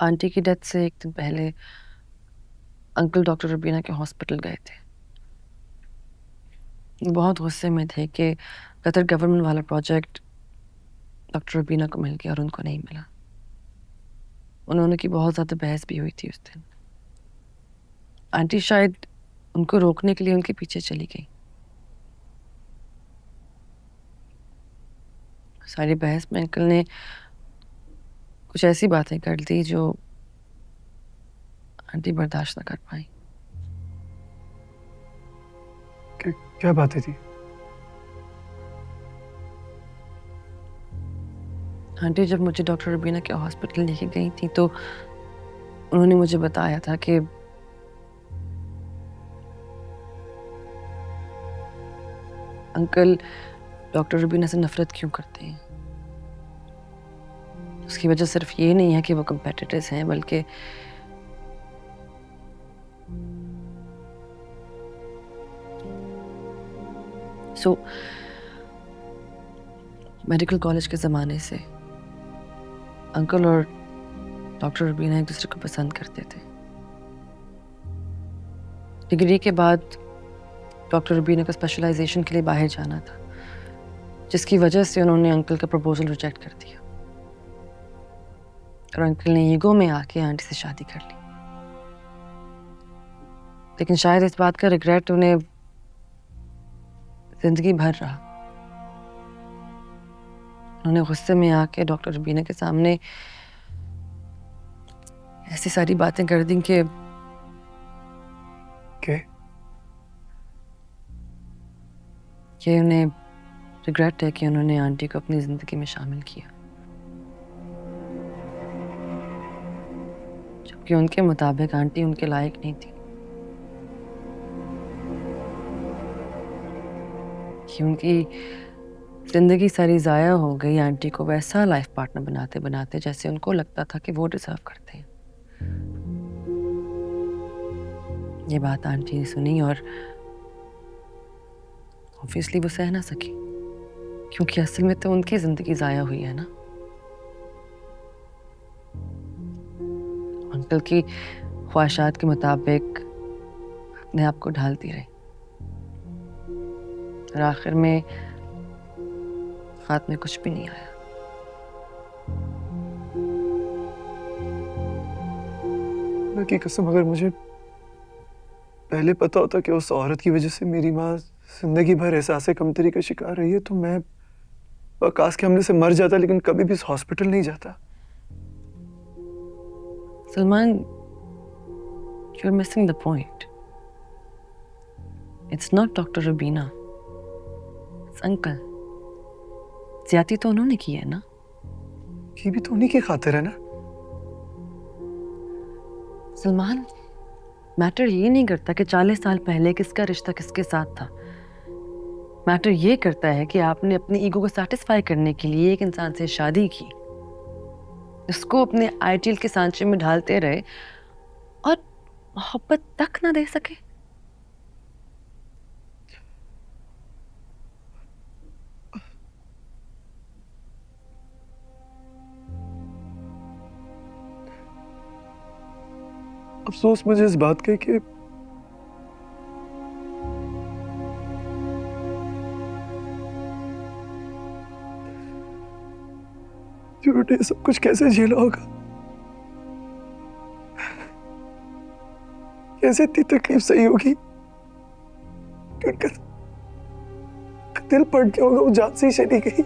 Aunty की death से एक दिन पहले अंकल डॉक्टर रुबीना के हॉस्पिटल गए थे। बहुत गुस्से में थे कि कतर गवर्नमेंट वाला प्रोजेक्ट डॉक्टर रुबीना को मिल गया और उनको नहीं मिला। उन्होंने की बहुत ज़्यादा बहस भी हुई थी उस दिन। आंटी शायद उनको रोकने के लिए उनके पीछे चली गई। सारी बहस में अंकल ने कुछ ऐसी बातें कर दी जो आंटी बर्दाश्त ना कर पाई। क्या बातें थी? आंटी जब मुझे डॉक्टर रुबीना के हॉस्पिटल लेके गई थी तो उन्होंने मुझे बताया था कि अंकल डॉक्टर रुबीना से नफरत क्यों करते हैं। उसकी वजह सिर्फ ये नहीं है कि वो कंपेटिटर्स हैं, बल्कि मेडिकल कॉलेज के ज़माने से अंकल और डॉक्टर रुबीना एक दूसरे को पसंद करते थे। डिग्री के बाद डॉक्टर रुबीना को स्पेशलाइजेशन के लिए बाहर जाना था, जिसकी वजह से उन्होंने अंकल का प्रपोजल रिजेक्ट कर दिया और अंकल ने ईगो में आके आंटी से शादी कर ली। लेकिन शायद इस बात का रिग्रेट उन्हें जिंदगी भर रहा। उन्होंने गुस्से में आके डॉक्टर रुबीना के सामने ऐसी सारी बातें कर दी कि उन्हें रिग्रेट है कि उन्होंने आंटी को अपनी जिंदगी में शामिल किया, जबकि उनके मुताबिक आंटी उनके लायक नहीं थी। कि उनकी जिंदगी सारी ज़ाया हो गई आंटी को वैसा लाइफ पार्टनर बनाते बनाते जैसे उनको लगता था कि वो डिजर्व करते हैं। ये बात आंटी ने सुनी और ऑब्वियसली वो सह ना सकी, क्योंकि असल में तो उनकी जिंदगी ज़ाया हुई है ना। अंकल की ख्वाहिशात के मुताबिक अपने आप को ढालती रही और आखिर में हाथ में कुछ भी नहीं आया। अल्लाह की कसम, अगर मुझे पहले पता होता कि उस औरत की वजह से मेरी माँ जिंदगी भर एहसास कमतरी का शिकार रही है तो मैं वकास के हमले से मर जाता, लेकिन कभी भी इस हॉस्पिटल नहीं जाता। Salman, you're missing the point. It's not Dr. Rubina. It's Uncle. ज्यादती तो उन्होंने की है ना। ये भी तो उन्हीं की खातिर है ना। सलमान, मैटर ये नहीं करता कि 40 साल पहले किसका रिश्ता किसके साथ था। मैटर ये करता है कि आपने अपनी ईगो को सेटिस्फाई करने के लिए एक इंसान से शादी की, उसको अपने आइडियल के सांचे में ढालते रहे और मोहब्बत तक ना दे सके। अफसोस मुझे इस बात का कि बेटे सब कुछ कैसे झेला होगा, कैसे इतनी तकलीफ सही होगी। उनका दिल पड़ गया होगा, वो जान से ही चली गई।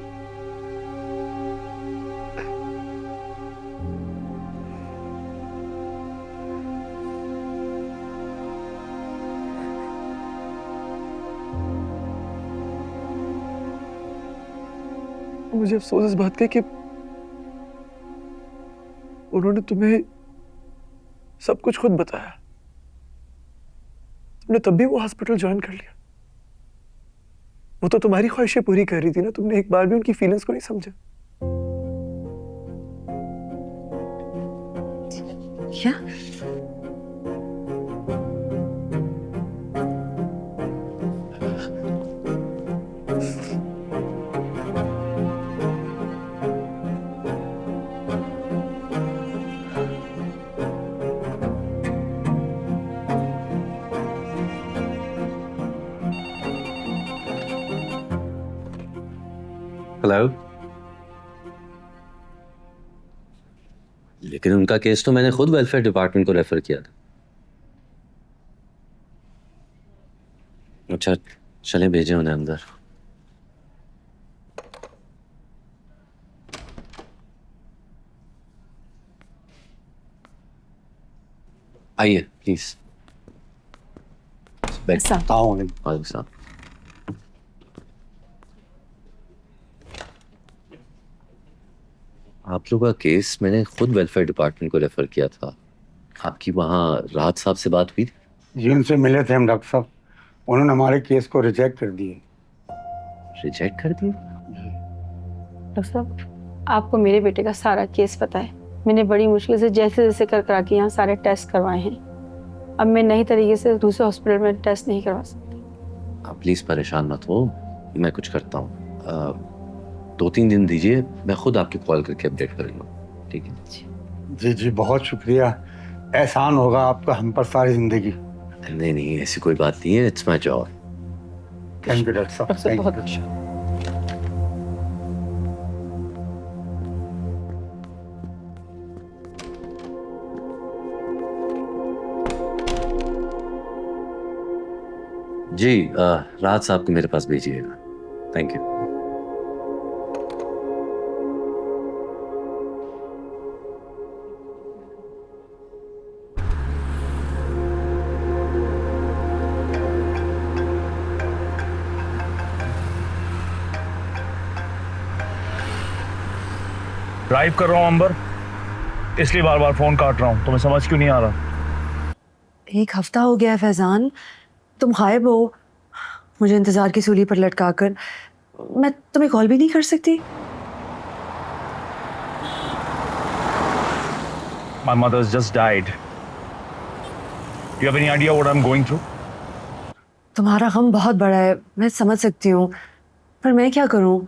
मुझे अफसोस इस बात का कि उन्होंने तुम्हें सब कुछ खुद बताया। तुमने तब भी वो हॉस्पिटल ज्वाइन कर लिया। वो तो तुम्हारी ख्वाहिशें पूरी कर रही थी ना, तुमने एक बार भी उनकी फीलिंग्स को नहीं समझा। क्या? हेलो। लेकिन उनका केस तो मैंने खुद वेलफेयर डिपार्टमेंट को रेफर किया था। अच्छा, चलें भेजें उन्हें अंदर। आइए प्लीज। आप लोगों का केस मैंने खुद वेलफेयर डिपार्टमेंट को रेफर किया था। आपकी वहाँ राहत साहब से बात हुई थी? जी उनसे मिले थे हम डॉक्टर साहब, उन्होंने हमारे केस को रिजेक्ट कर दिए। रिजेक्ट कर दिया? डॉक्टर साहब, आपको मेरे बेटे का सारा केस पता है। मैंने बड़ी मुश्किल से जैसे जैसे कर करा के यहाँ सारे टेस्ट करवाए हैं। अब मैं नई तरीके से दूसरे हॉस्पिटल में टेस्ट नहीं करवा सकती। आप प्लीज परेशान मत हो, मैं कुछ करता हूँ। 2-3 दिन दीजिए, मैं खुद आपकी कॉल करके अपडेट करूँगा, ठीक है? जी जी बहुत शुक्रिया, एहसान होगा आपका हम पर सारी जिंदगी। नहीं नहीं, ऐसी कोई बात नहीं है, it's my job. Thank you doctor साहब। डॉक्टर साहब, बहुत Thank you. जी, राहत साहब को मेरे पास भेजिएगा। Thank you. ड्राइव कर रहा हूँ अंबर, इसलिए बार बार फोन काट रहा हूँ। तुम्हें समझ क्यों नहीं आ रहा? 1 हफ्ता हो गया है फैजान, तुम गायब हो। मुझे इंतजार की सूली पर लटका कर मैं तुम्हें कॉल भी नहीं कर सकती। My mother's just died. Do you have any idea what I'm going through? तुम्हारा गम बहुत बड़ा है, मैं समझ सकती हूँ, पर मैं क्या करूँ?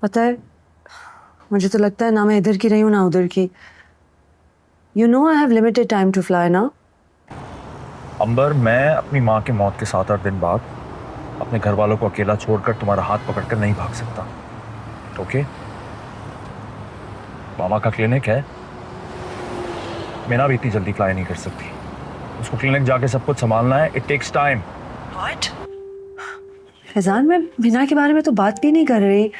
पता है, मुझे तो लगता है ना मैं इधर की रही हूँ ना उधर की। You know I have limited time to fly ना। अंबर, मैं अपनी माँ की मौत के 7-8 दिन बाद अपने घर वालों को अकेला छोड़कर तुम्हारा हाथ पकड़कर नहीं भाग सकता। ओके? मामा का क्लिनिक है, मैं ना भी इतनी जल्दी फ्लाई नहीं कर सकती। उसको क्लिनिक जाके सब कुछ संभालना है। It takes time. फैजान, मैं बिना के बारे में तो बात भी नहीं कर रही।